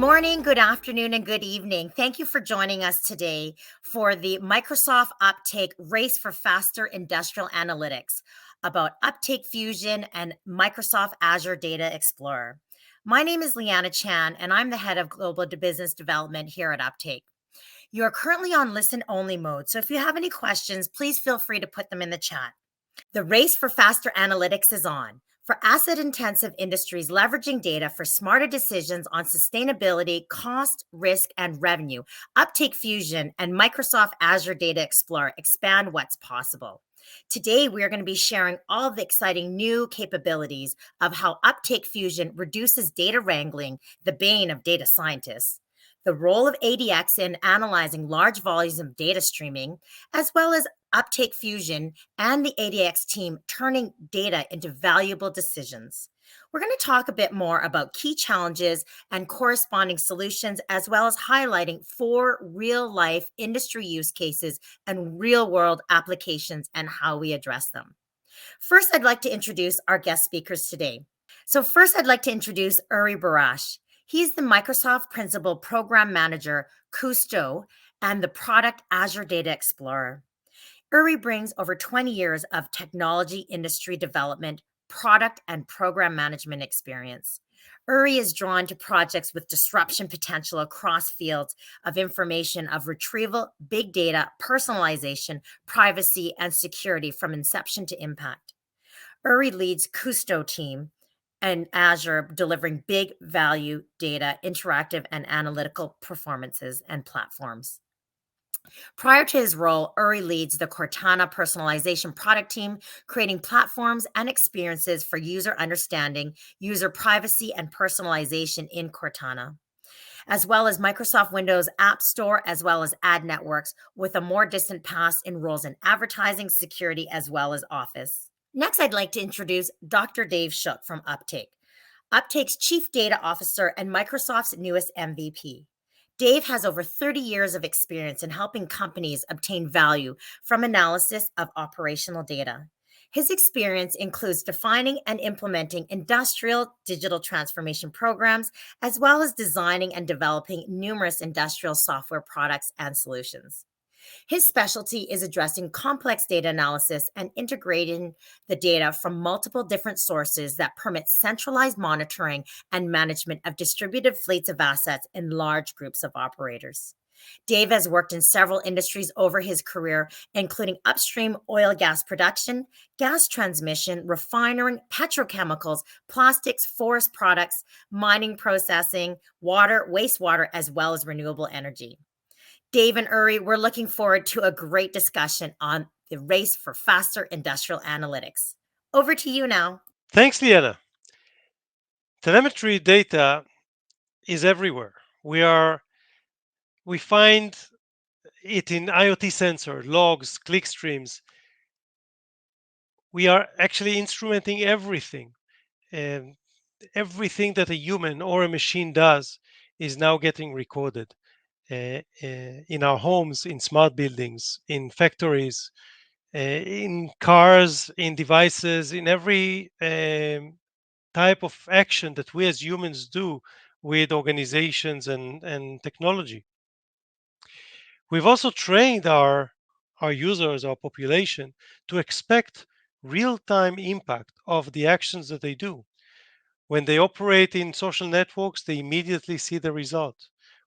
morning, good afternoon, and good evening. Thank you for joining us today for the Microsoft Uptake Race for Faster Industrial Analytics about Uptake Fusion and Microsoft Azure Data Explorer. My name is Leanna Chan, and I'm the head of Global Business Development here at Uptake. You are currently on listen only mode, so if you have any questions, please feel free to put them in the chat. The race for faster analytics is on. For asset intensive industries leveraging data for smarter decisions on sustainability, cost, risk, and revenue, Uptake Fusion and Microsoft Azure Data Explorer expand what's possible. Today, we are going to be sharing all of the exciting new capabilities of how Uptake Fusion reduces data wrangling, the bane of data scientists, the role of ADX in analyzing large volumes of data streaming, as well as Uptake Fusion and the ADX team turning data into valuable decisions. We're going to talk a bit more about key challenges and corresponding solutions, as well as highlighting 4 real life industry use cases and real world applications and how we address them. First, I'd like to introduce our guest speakers today. First, I'd like to introduce Uri Barash. He's the Microsoft Principal Program Manager, Kusto, and the product Azure Data Explorer. Uri brings over 20 years of technology industry development, product, and program management experience. Uri is drawn to projects with disruption potential across fields of information of retrieval, big data, personalization, privacy, and security from inception to impact. Uri leads Kusto team and Azure delivering big value data, interactive and analytical performances and platforms. Prior to his role, Uri leads the Cortana personalization product team, creating platforms and experiences for user understanding, user privacy, and personalization in Cortana, as well as Microsoft Windows App Store, as well as ad networks, with a more distant past in roles in advertising, security, as well as Office. Next, I'd like to introduce Dr. Dave Shook from Uptake, Uptake's Chief Data Officer and Microsoft's newest MVP. Dave has over 30 years of experience in helping companies obtain value from analysis of operational data. His experience includes defining and implementing industrial digital transformation programs, as well as designing and developing numerous industrial software products and solutions. His specialty is addressing complex data analysis and integrating the data from multiple different sources that permit centralized monitoring and management of distributed fleets of assets in large groups of operators. Dave has worked in several industries over his career, including upstream oil gas production, gas transmission, refinery, petrochemicals, plastics, forest products, mining processing, water, wastewater, as well as renewable energy. Dave and Uri, we're looking forward to a great discussion on the race for faster industrial analytics. Over to you now. Thanks, Liana. Telemetry data is everywhere. We find it in IoT sensor, logs, click streams. We are actually instrumenting everything. And everything that a human or a machine does is now getting recorded in our homes, in smart buildings, in factories, in cars, in devices, in every type of action that we as humans do with organizations and technology. We've also trained our users, our population, to expect real-time impact of the actions that they do. When they operate in social networks, they immediately see the result.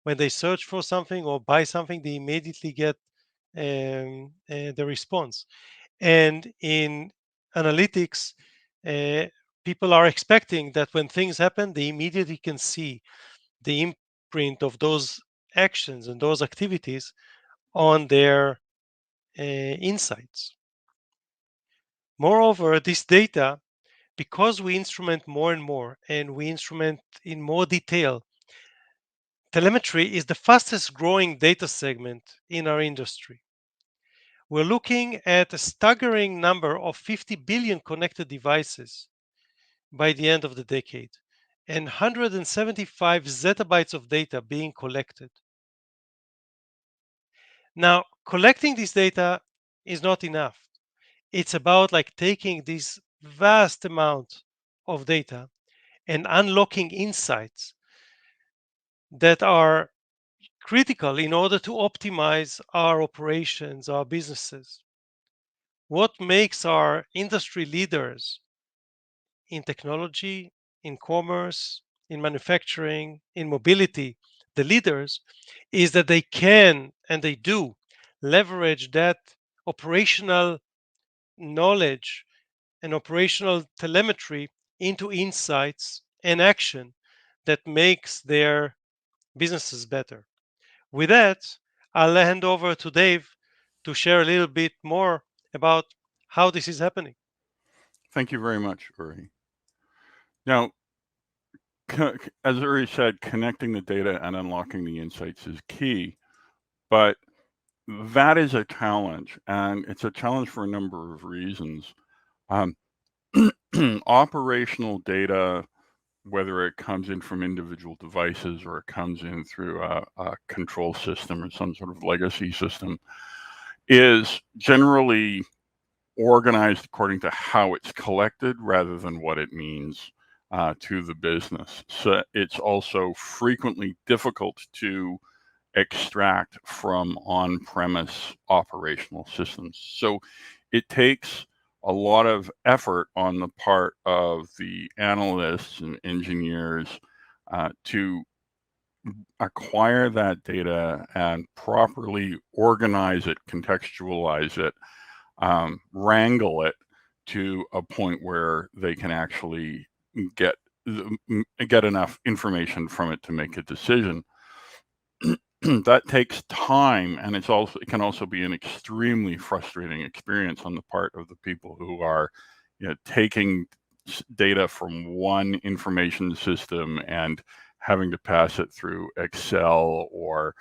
When they search for something or buy something, they immediately get the response. And in analytics, people are expecting that when things happen, they immediately can see the imprint of those actions and those activities on their insights. Moreover, this data, because we instrument more and more and we instrument in more detail, telemetry is the fastest growing data segment in our industry. We're looking at a staggering number of 50 billion connected devices by the end of the decade and 175 zettabytes of data being collected. Now, collecting this data is not enough. It's about like taking this vast amount of data and unlocking insights that are critical in order to optimize our operations, our businesses. What makes our industry leaders in technology, in commerce, in manufacturing, in mobility, the leaders, is that they can and they do leverage that operational knowledge and operational telemetry into insights and action that makes their businesses better. With that, I'll hand over to Dave to share a little bit more about how this is happening. Thank you very much, Uri. Now, as Uri said, connecting the data and unlocking the insights is key, but that is a challenge, and it's a challenge for a number of reasons. Um, operational data, whether it comes in from individual devices or it comes in through a control system or some sort of legacy system, is generally organized according to how it's collected rather than what it means to the business. So it's also frequently difficult to extract from on-premise operational systems. So it takes a lot of effort on the part of the analysts and engineers to acquire that data and properly organize it, contextualize it, wrangle it to a point where they can actually get enough information from it to make a decision. That takes time, and it can also be an extremely frustrating experience on the part of the people who are, taking data from one information system and having to pass it through Excel or,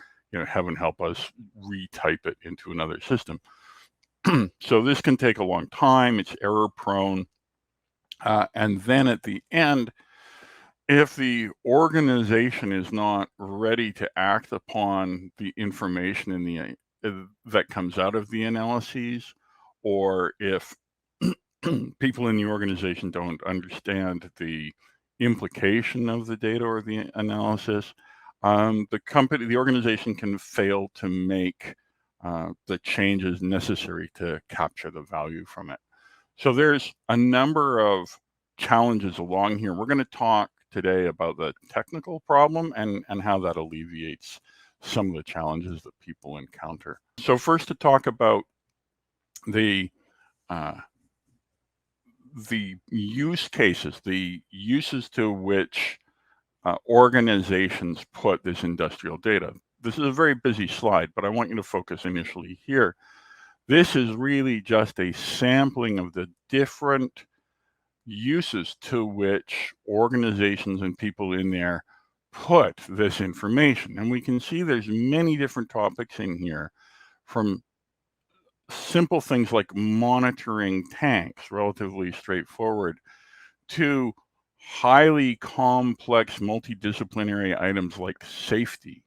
heaven help us, retype it into another system. So this can take a long time. It's error prone. And then at the end, if the organization is not ready to act upon the information in the that comes out of the analyses, or if people in the organization don't understand the implication of the data or the analysis, the organization can fail to make the changes necessary to capture the value from it. So there's a number of challenges along here. We're going to talk today about the technical problem and how that alleviates some of the challenges that people encounter. So first, to talk about the use cases, the uses to which organizations put this industrial data. This is a very busy slide, but I want you to focus initially here. This is really just a sampling of the different uses to which organizations and people in there put this information. And we can see there's many different topics in here, from simple things like monitoring tanks, relatively straightforward, to highly complex multidisciplinary items like safety.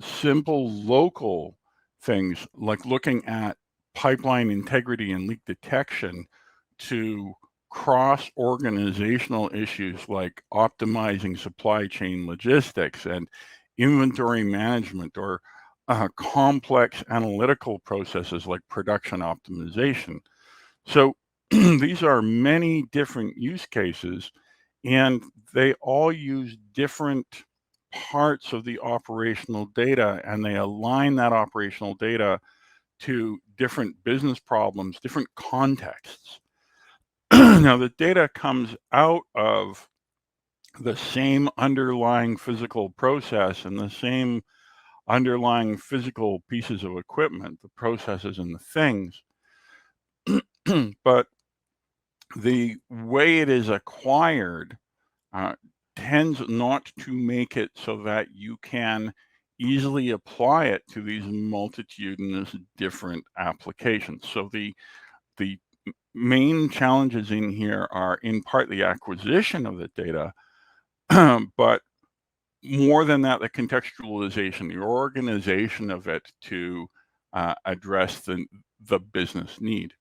Simple local things like looking at pipeline integrity and leak detection, to cross-organizational issues like optimizing supply chain logistics and inventory management, or complex analytical processes like production optimization. So these are many different use cases, and they all use different parts of the operational data, and they align that operational data to different business problems, different contexts. Now, the data comes out of the same underlying physical process and the same underlying physical pieces of equipment, the processes and the things. But the way it is acquired tends not to make it so that you can easily apply it to these multitudinous different applications. So the main challenges in here are in part the acquisition of the data, but more than that, the contextualization, the organization of it to address the business need.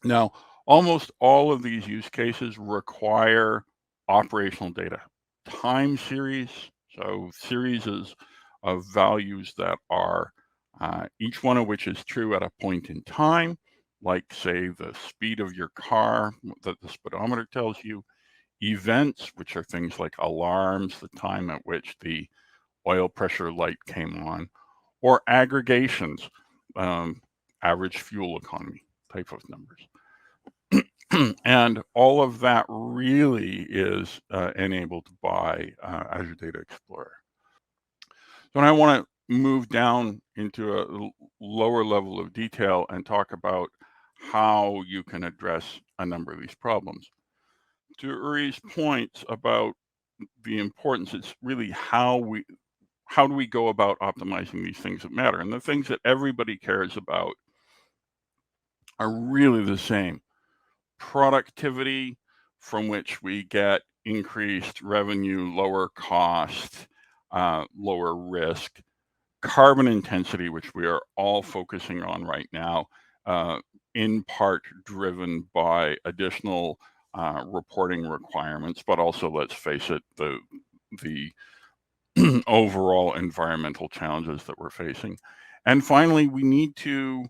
Now, almost all of these use cases require operational data, time series, So series of values that are each one of which is true at a point in time, like say the speed of your car that the speedometer tells you, events, which are things like alarms, the time at which the oil pressure light came on, or aggregations, average fuel economy type of numbers. And all of that really is enabled by Azure Data Explorer. So I want to move down into a lower level of detail and talk about how you can address a number of these problems. To Uri's point about the importance, it's really how do we go about optimizing these things that matter? And the things that everybody cares about are really the same. Productivity, from which we get increased revenue, lower cost, lower risk. Carbon intensity, which we are all focusing on right now, in part driven by additional reporting requirements, but also, let's face it, the overall environmental challenges that we're facing. And finally, we need to,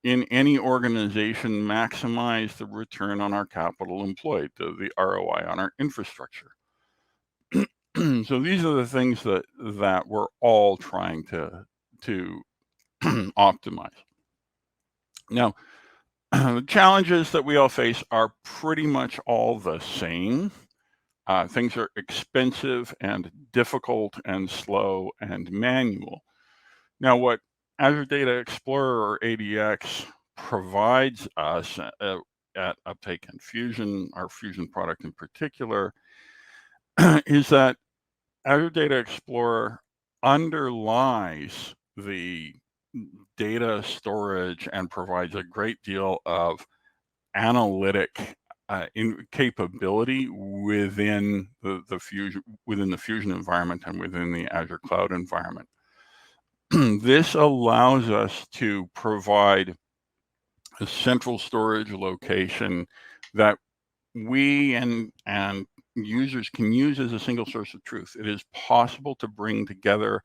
in any organization, maximize the return on our capital employed, the ROI on our infrastructure. So these are the things that we're all trying to optimize. Now, the challenges that we all face are pretty much all the same. Things are expensive and difficult and slow and manual. Now, what Azure Data Explorer, or ADX, provides us at Uptake and Fusion, our Fusion product in particular, is that Azure Data Explorer underlies the data storage and provides a great deal of analytic capability within the Fusion environment and within the Azure Cloud environment. This allows us to provide a central storage location that we and users can use as a single source of truth. It is possible to bring together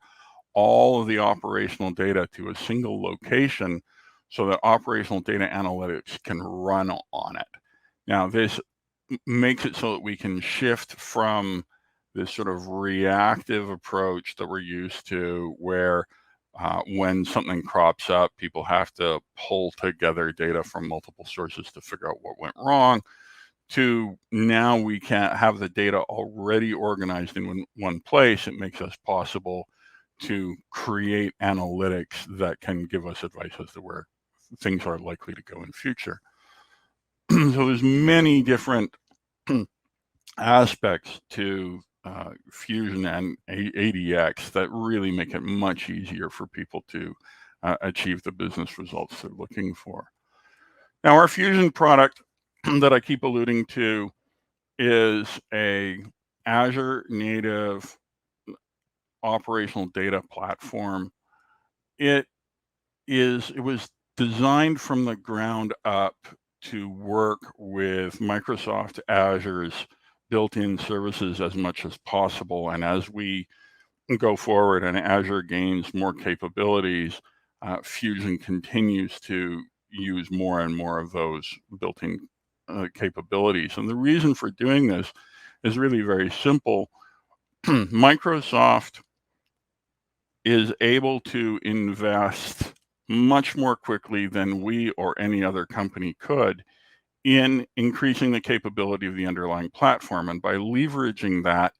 all of the operational data to a single location so that operational data analytics can run on it. Now, this makes it so that we can shift from this sort of reactive approach that we're used to, where when something crops up, people have to pull together data from multiple sources to figure out what went wrong, to now we can have the data already organized in one place. It makes us possible to create analytics that can give us advice as to where things are likely to go in future. So there's many different aspects to Fusion and ADX that really make it much easier for people to achieve the business results they're looking for. Now, our Fusion product that I keep alluding to is a Azure native operational data platform. It was designed from the ground up to work with Microsoft Azure's built-in services as much as possible. And as we go forward and Azure gains more capabilities, Fusion continues to use more and more of those built-in capabilities. And the reason for doing this is really very simple. Microsoft is able to invest much more quickly than we or any other company could in increasing the capability of the underlying platform. And by leveraging that,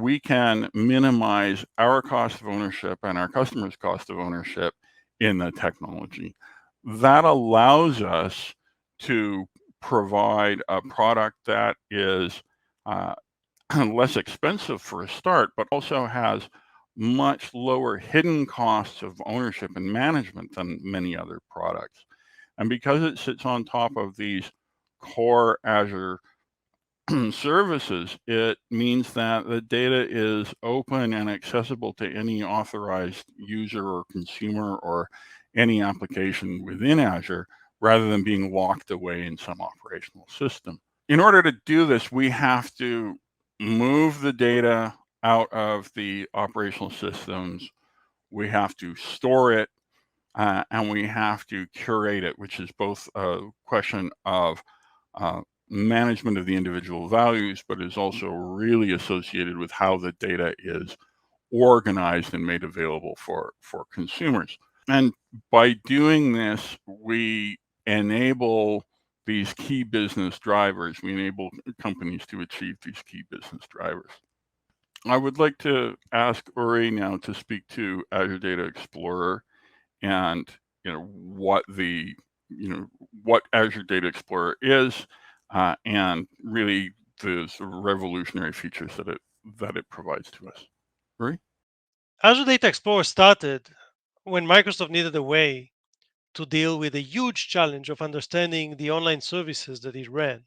we can minimize our cost of ownership and our customers' cost of ownership in the technology. That allows us to provide a product that is less expensive for a start, but also has much lower hidden costs of ownership and management than many other products. And because it sits on top of these core Azure services, it means that the data is open and accessible to any authorized user or consumer or any application within Azure, rather than being locked away in some operational system. In order to do this, we have to move the data out of the operational systems, we have to store it, and we have to curate it, which is both a question of management of the individual values, but is also really associated with how the data is organized and made available for consumers. And by doing this, we enable these key business drivers. We enable companies to achieve these key business drivers. I would like to ask Uri now to speak to Azure Data Explorer and what Azure Data Explorer is, and really the sort of revolutionary features that it provides to us. Uri? Azure Data Explorer started when Microsoft needed a way to deal with a huge challenge of understanding the online services that it ran,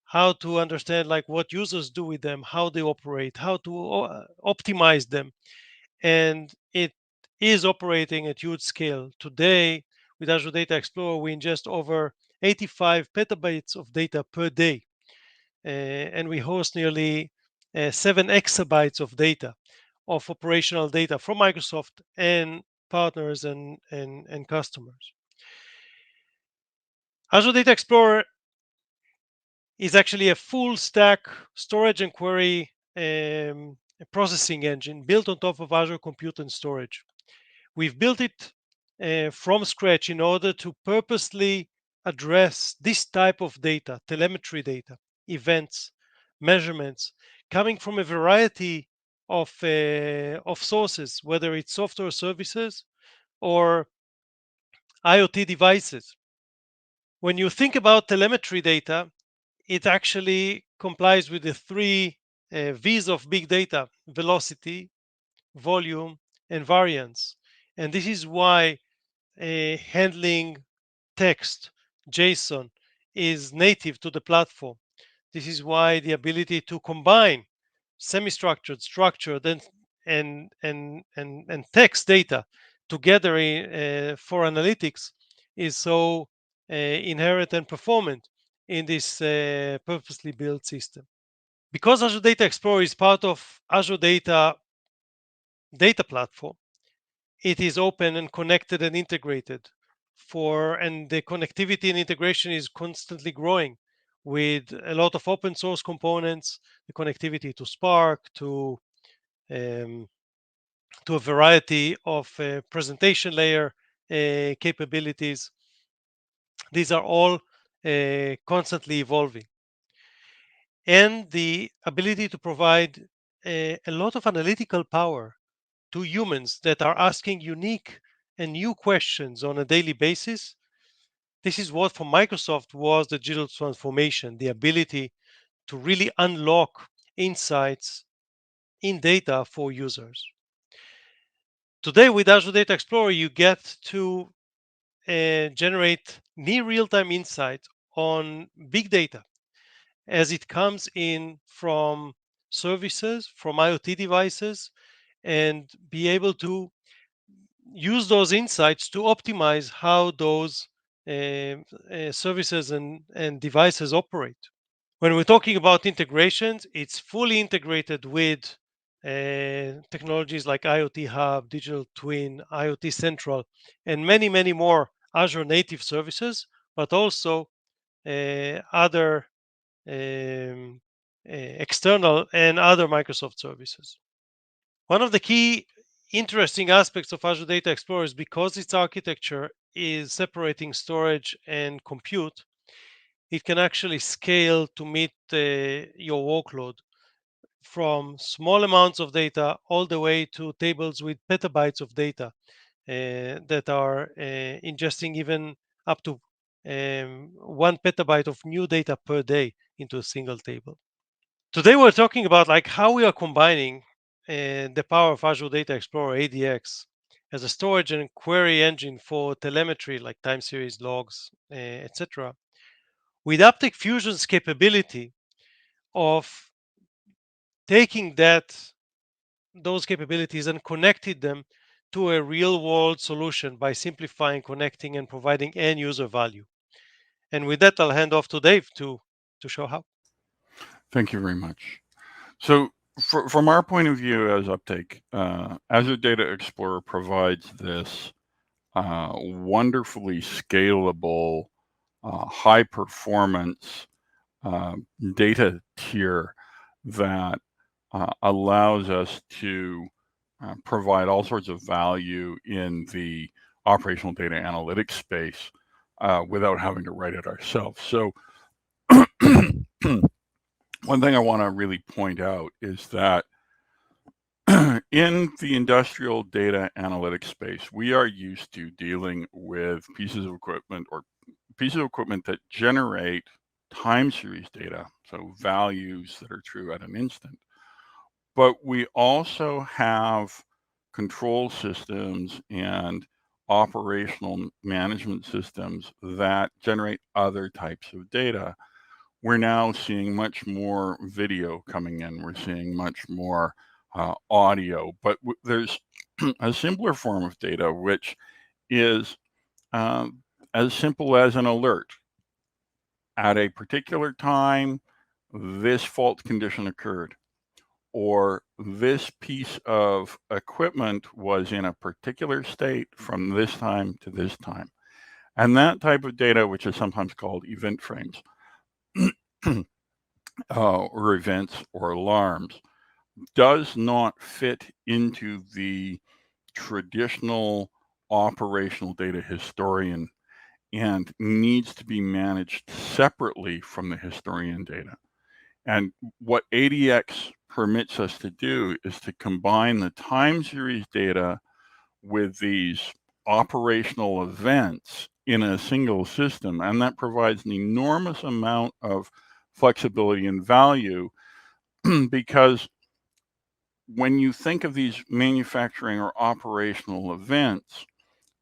how to understand like what users do with them, how they operate, how to optimize them. And it is operating at huge scale. Today, with Azure Data Explorer, we ingest over 85 petabytes of data per day. And we host nearly 7 exabytes of data, of operational data from Microsoft and partners and customers. Azure Data Explorer is actually a full stack storage and query processing engine built on top of Azure Compute and Storage. We've built it from scratch in order to purposely address this type of data, telemetry data, events, measurements, coming from a variety of sources, whether it's software services or IoT devices. When you think about telemetry data, it actually complies with the 3 V's of big data: velocity, volume, and variance. And this is why handling text, JSON, is native to the platform. This is why the ability to combine semi-structured, structured, and text data together for analytics is so inherent and performant in this purposely built system. Because Azure Data Explorer is part of Azure Data Platform, it is open and connected and integrated and the connectivity and integration is constantly growing with a lot of open source components, the connectivity to Spark, to a variety of presentation layer capabilities. These are all constantly evolving. And the ability to provide a lot of analytical power to humans that are asking unique and new questions on a daily basis. This is what for Microsoft was the digital transformation, the ability to really unlock insights in data for users. Today with Azure Data Explorer, you get to generate near real-time insight on big data as it comes in from services, from IoT devices, and be able to use those insights to optimize how those services and devices operate. When we're talking about integrations, it's fully integrated with technologies like IoT Hub, Digital Twin, IoT Central, and many, many more Azure native services, but also other external and other Microsoft services. One of the key interesting aspects of Azure Data Explorer is because its architecture is separating storage and compute, it can actually scale to meet your workload from small amounts of data all the way to tables with petabytes of data that are ingesting even up to 1 petabyte of new data per day into a single table. Today we're talking about like how we are combining the power of Azure Data Explorer ADX as a storage and query engine for telemetry like time series logs, etc., with Uptake Fusion's capability of taking those capabilities and connecting them to a real-world solution by simplifying, connecting, and providing end-user value. And with that, I'll hand off to Dave to show how. Thank you very much. So From our point of view as Uptake, Azure Data Explorer provides this wonderfully scalable, high performance data tier that allows us to provide all sorts of value in the operational data analytics space without having to write it ourselves. So one thing I want to really point out is that in the industrial data analytics space, we are used to dealing with pieces of equipment that generate time series data, so values that are true at an instant. But we also have control systems and operational management systems that generate other types of data. We're now seeing much more video coming in. We're seeing much more audio, but there's a simpler form of data, which is as simple as an alert. At a particular time, this fault condition occurred, or this piece of equipment was in a particular state from this time to this time. And that type of data, which is sometimes called event frames, or events or alarms, does not fit into the traditional operational data historian and needs to be managed separately from the historian data. And what ADX permits us to do is to combine the time series data with these operational events in a single system. And that provides an enormous amount of flexibility and value because when you think of these manufacturing or operational events,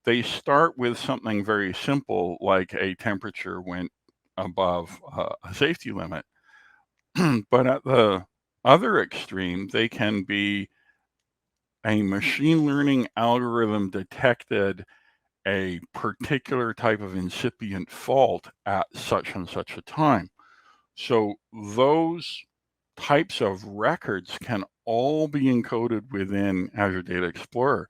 they start with something very simple, like a temperature went above a safety limit. But at the other extreme, they can be a machine learning algorithm detected a particular type of incipient fault at such and such a time. So those types of records can all be encoded within Azure Data Explorer,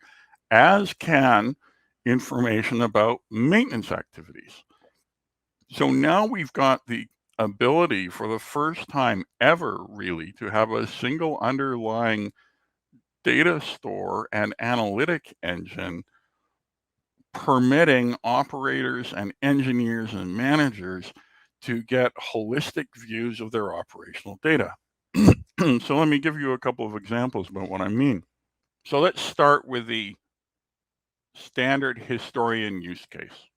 as can information about maintenance activities. So now we've got the ability for the first time ever, really, to have a single underlying data store and analytic engine permitting operators and engineers and managers to get holistic views of their operational data. So let me give you a couple of examples about what I mean. So let's start with the standard historian use case.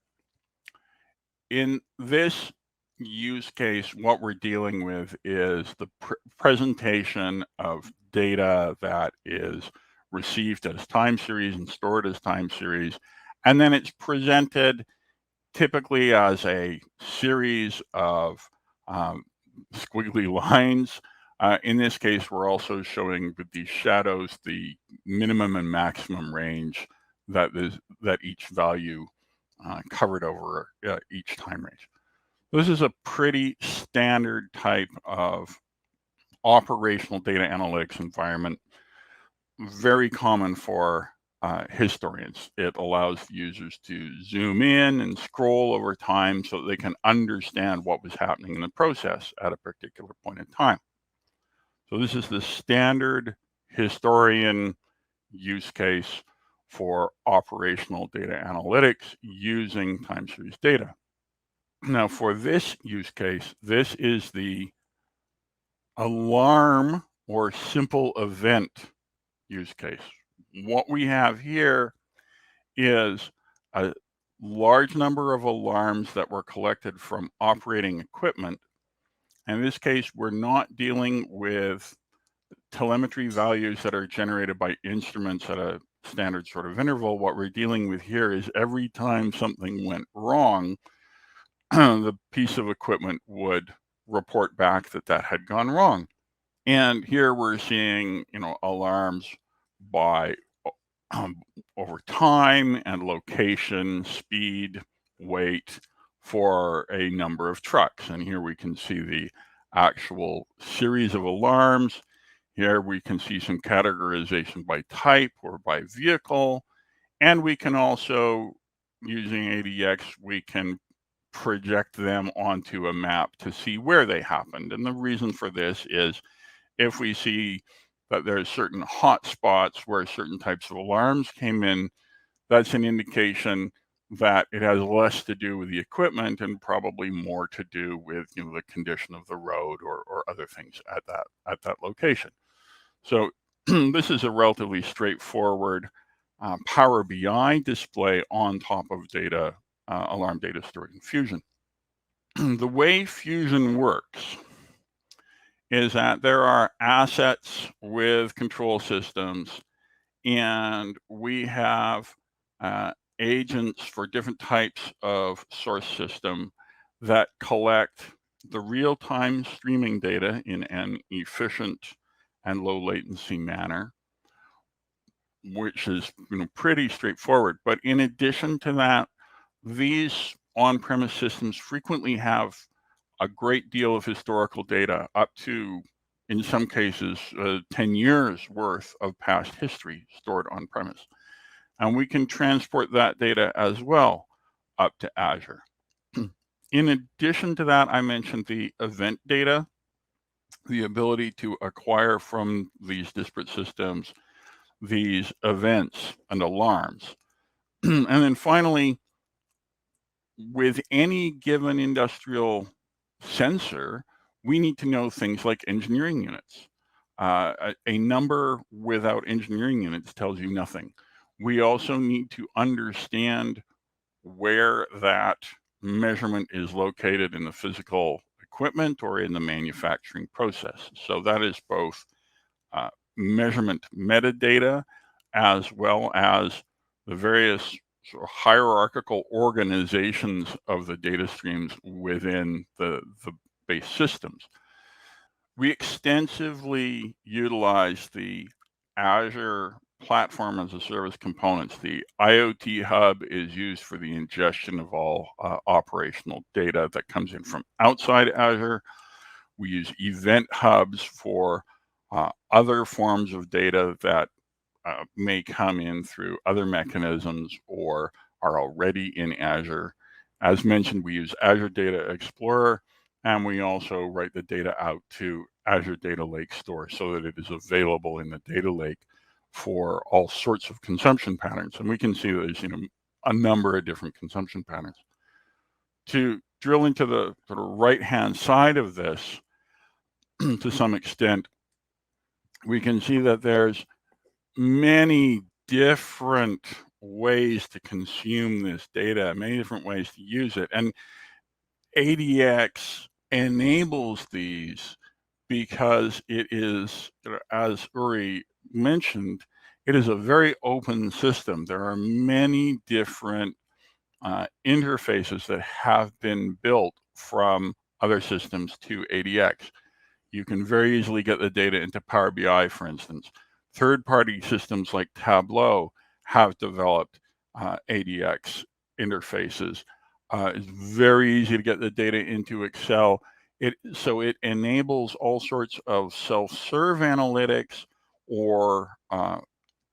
In this use case, what we're dealing with is the presentation of data that is received as time series and stored as time series, and then it's presented typically as a series of squiggly lines. In this case, we're also showing with these shadows the minimum and maximum range that each value covered over each time range. This is a pretty standard type of operational data analytics environment, very common for historians. It allows users to zoom in and scroll over time so that they can understand what was happening in the process at a particular point in time. So this is the standard historian use case for operational data analytics using time series data. Now for this use case, this is the alarm or simple event use case. What we have here is a large number of alarms that were collected from operating equipment. In this case, we're not dealing with telemetry values that are generated by instruments at a standard sort of interval. What we're dealing with here is every time something went wrong, the piece of equipment would report back that that had gone wrong. And here we're seeing, alarms by over time and location, speed, weight for a number of trucks. And here we can see the actual series of alarms. Here we can see some categorization by type or by vehicle. And we can also, using ADX, we can project them onto a map to see where they happened. And the reason for this is if we see that there's certain hot spots where certain types of alarms came in, that's an indication that it has less to do with the equipment and probably more to do with the condition of the road or other things at that location. So this is a relatively straightforward Power BI display on top of data, alarm data stored in Fusion. The way Fusion works is that there are assets with control systems, and we have agents for different types of source system that collect the real-time streaming data in an efficient and low latency manner, which is pretty straightforward. But in addition to that, these on-premise systems frequently have a great deal of historical data, up to, in some cases, 10 years worth of past history stored on-premise. And we can transport that data as well up to Azure. In addition to that, I mentioned the event data, the ability to acquire from these disparate systems these events and alarms. And then finally, with any given industrial sensor, we need to know things like engineering units. A number without engineering units tells you nothing. We also need to understand where that measurement is located in the physical equipment or in the manufacturing process. So that is both measurement metadata as well as the various sort of hierarchical organizations of the data streams within the base systems. We extensively utilize the Azure platform as a service components. The IoT Hub is used for the ingestion of all operational data that comes in from outside Azure. We use event hubs for other forms of data that may come in through other mechanisms or are already in Azure. As mentioned, we use Azure Data Explorer, and we also write the data out to Azure Data Lake Store so that it is available in the data lake for all sorts of consumption patterns. And we can see there's a number of different consumption patterns. To drill into the sort of right-hand side of this, to some extent, we can see that there's many different ways to consume this data, many different ways to use it. And ADX enables these because it is, as Uri mentioned, it is a very open system. There are many different interfaces that have been built from other systems to ADX. You can very easily get the data into Power BI, for instance. Third-party systems like Tableau have developed ADX interfaces. It's very easy to get the data into Excel. So it enables all sorts of self-serve analytics or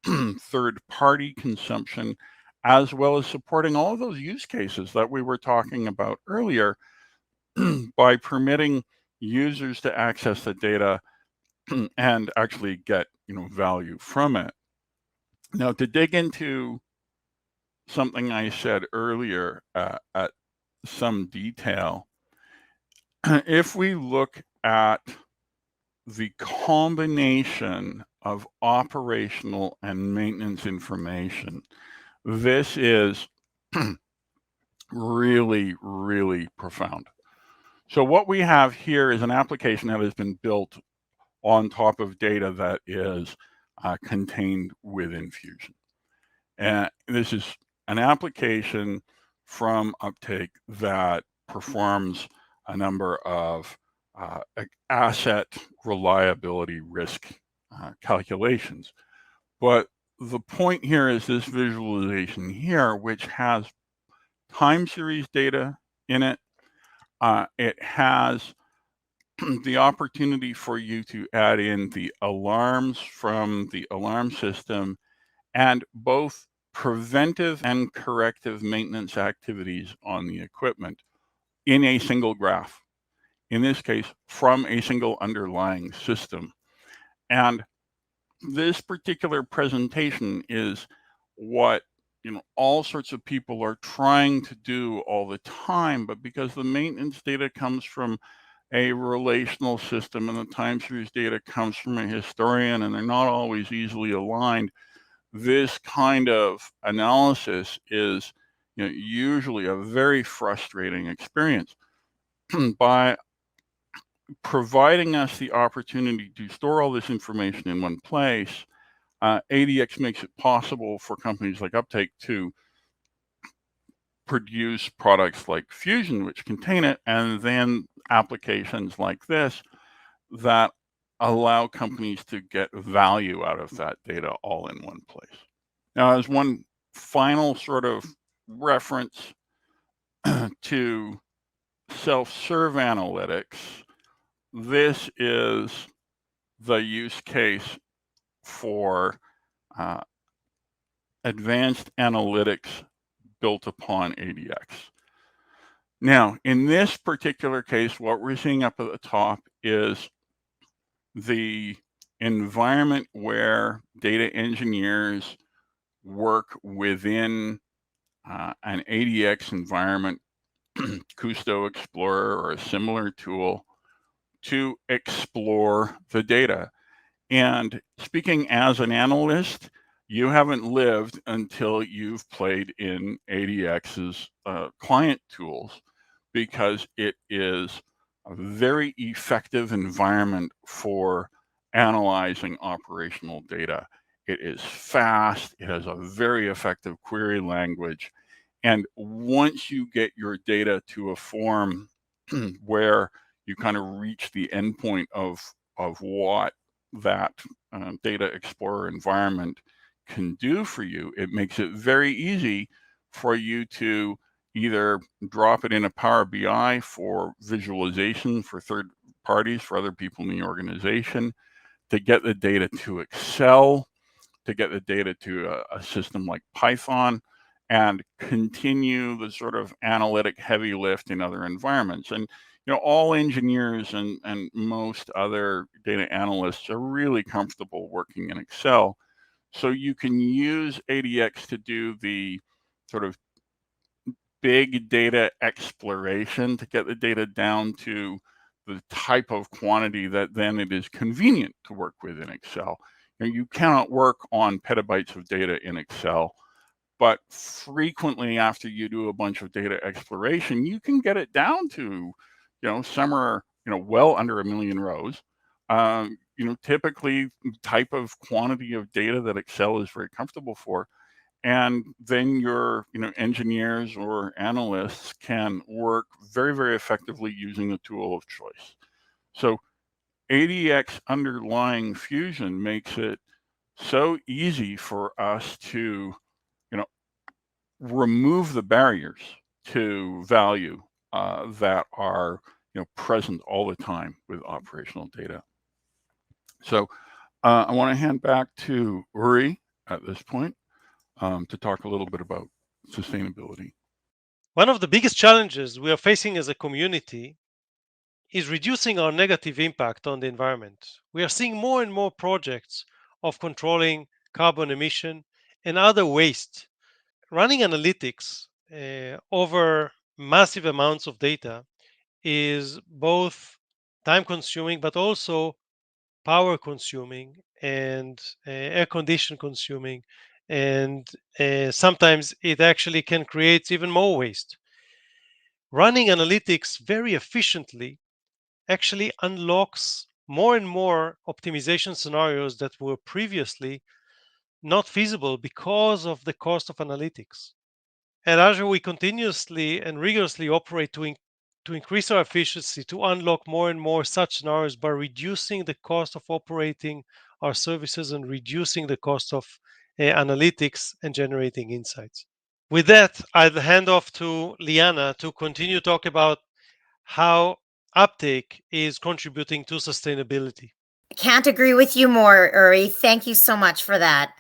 third-party consumption, as well as supporting all of those use cases that we were talking about earlier by permitting users to access the data and actually get value from it. Now, to dig into something I said earlier at some detail, if we look at the combination of operational and maintenance information, this is really, really profound. So what we have here is an application that has been built on top of data that is contained within Fusion. And this is an application from Uptake that performs a number of asset reliability risk calculations. But the point here is this visualization here, which has time series data in it. It has the opportunity for you to add in the alarms from the alarm system and both preventive and corrective maintenance activities on the equipment in a single graph, in this case, from a single underlying system. And this particular presentation is what all sorts of people are trying to do all the time, but because the maintenance data comes from a relational system and the time series data comes from a historian and they're not always easily aligned, this kind of analysis is usually a very frustrating experience. By providing us the opportunity to store all this information in one place, ADX makes it possible for companies like Uptake to produce products like Fusion, which contain it, and then applications like this that allow companies to get value out of that data all in one place. Now, as one final sort of reference to self-serve analytics, this is the use case for advanced analytics built upon ADX. Now, in this particular case, what we're seeing up at the top is the environment where data engineers work within an ADX environment, Kusto Explorer or a similar tool, to explore the data. And speaking as an analyst, you haven't lived until you've played in ADX's client tools, because it is a very effective environment for analyzing operational data. It is fast, it has a very effective query language, and once you get your data to a form where you kind of reach the endpoint of what that Data Explorer environment can do for you, it makes it very easy for you to either drop it in a Power BI for visualization for third parties, for other people in the organization, to get the data to Excel, to get the data to a system like Python, and continue the sort of analytic heavy lift in other environments. And all engineers and most other data analysts are really comfortable working in Excel. So you can use ADX to do the sort of big data exploration, to get the data down to the type of quantity that then it is convenient to work with in Excel. You cannot work on petabytes of data in Excel, but frequently after you do a bunch of data exploration, you can get it down to, somewhere, well under 1 million rows. Typically type of quantity of data that Excel is very comfortable for. And then your, engineers or analysts can work very, very effectively using the tool of choice. So ADX underlying Fusion makes it so easy for us to, remove the barriers to value that are, present all the time with operational data. So I want to hand back to Uri at this point to talk a little bit about sustainability. One of the biggest challenges we are facing as a community is reducing our negative impact on the environment. We are seeing more and more projects of controlling carbon emission and other waste. Running analytics over massive amounts of data is both time consuming but also power consuming and air condition consuming, and sometimes it actually can create even more waste. Running analytics very efficiently actually unlocks more and more optimization scenarios that were previously not feasible because of the cost of analytics. At Azure, we continuously and rigorously operate to increase our efficiency, to unlock more and more such scenarios by reducing the cost of operating our services and reducing the cost of analytics and generating insights. With that, I'll hand off to Liana to continue talk about how Uptake is contributing to sustainability. Can't agree with you more, Uri. Thank you so much for that.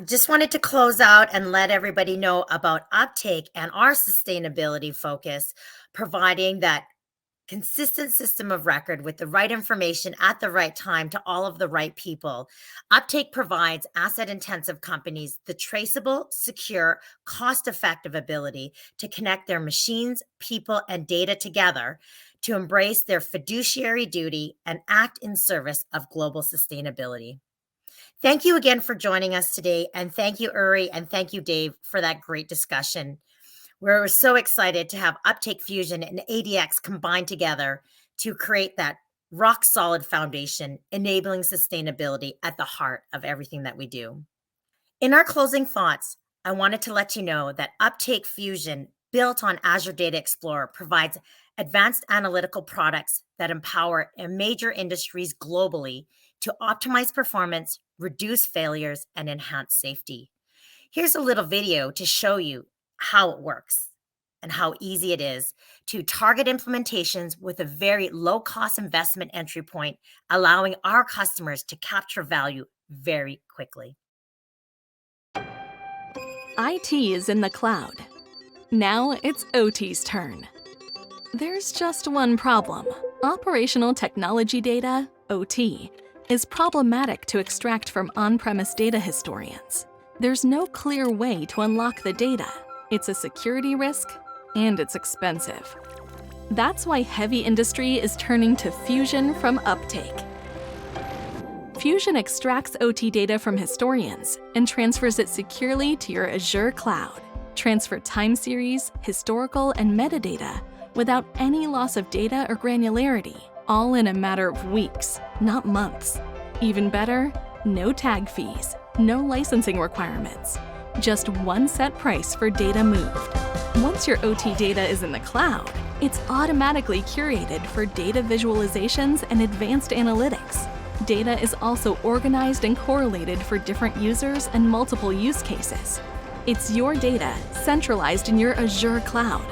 Just wanted to close out and let everybody know about Uptake and our sustainability focus, providing that consistent system of record with the right information at the right time to all of the right people. Uptake provides asset intensive companies the traceable, secure, cost effective ability to connect their machines, people, and data together to embrace their fiduciary duty and act in service of global sustainability. Thank you again for joining us today. And thank you, Uri, and thank you, Dave, for that great discussion. We're so excited to have Uptake Fusion and ADX combined together to create that rock solid foundation, enabling sustainability at the heart of everything that we do. In our closing thoughts, I wanted to let you know that Uptake Fusion, built on Azure Data Explorer, provides advanced analytical products that empower major industries globally to optimize performance, reduce failures, and enhance safety. Here's a little video to show you how it works and how easy it is to target implementations with a very low cost investment entry point, allowing our customers to capture value very quickly. IT is in the cloud. Now it's OT's turn. There's just one problem. Operational technology data, OT, is problematic to extract from on-premise data historians. There's no clear way to unlock the data. It's a security risk, and it's expensive. That's why heavy industry is turning to Fusion from Uptake. Fusion extracts OT data from historians and transfers it securely to your Azure cloud. Transfer time series, historical, and metadata without any loss of data or granularity, all in a matter of weeks, not months. Even better, no tag fees, no licensing requirements, just one set price for data moved. Once your OT data is in the cloud, it's automatically curated for data visualizations and advanced analytics. Data is also organized and correlated for different users and multiple use cases. It's your data centralized in your Azure cloud.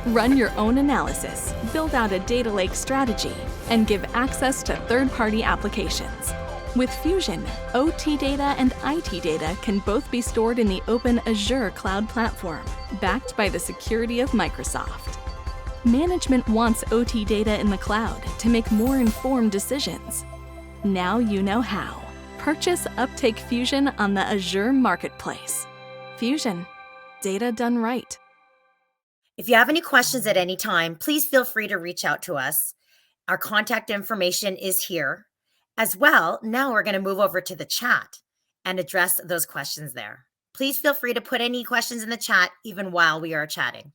Run your own analysis, build out a data lake strategy, and give access to third-party applications. With Fusion, OT data and IT data can both be stored in the open Azure cloud platform, backed by the security of Microsoft. Management wants OT data in the cloud to make more informed decisions. Now you know how. Purchase Uptake Fusion on the Azure Marketplace. Fusion, data done right. If you have any questions at any time, please feel free to reach out to us. Our contact information is here. As well, now we're going to move over to the chat and address those questions there. Please feel free to put any questions in the chat even while we are chatting.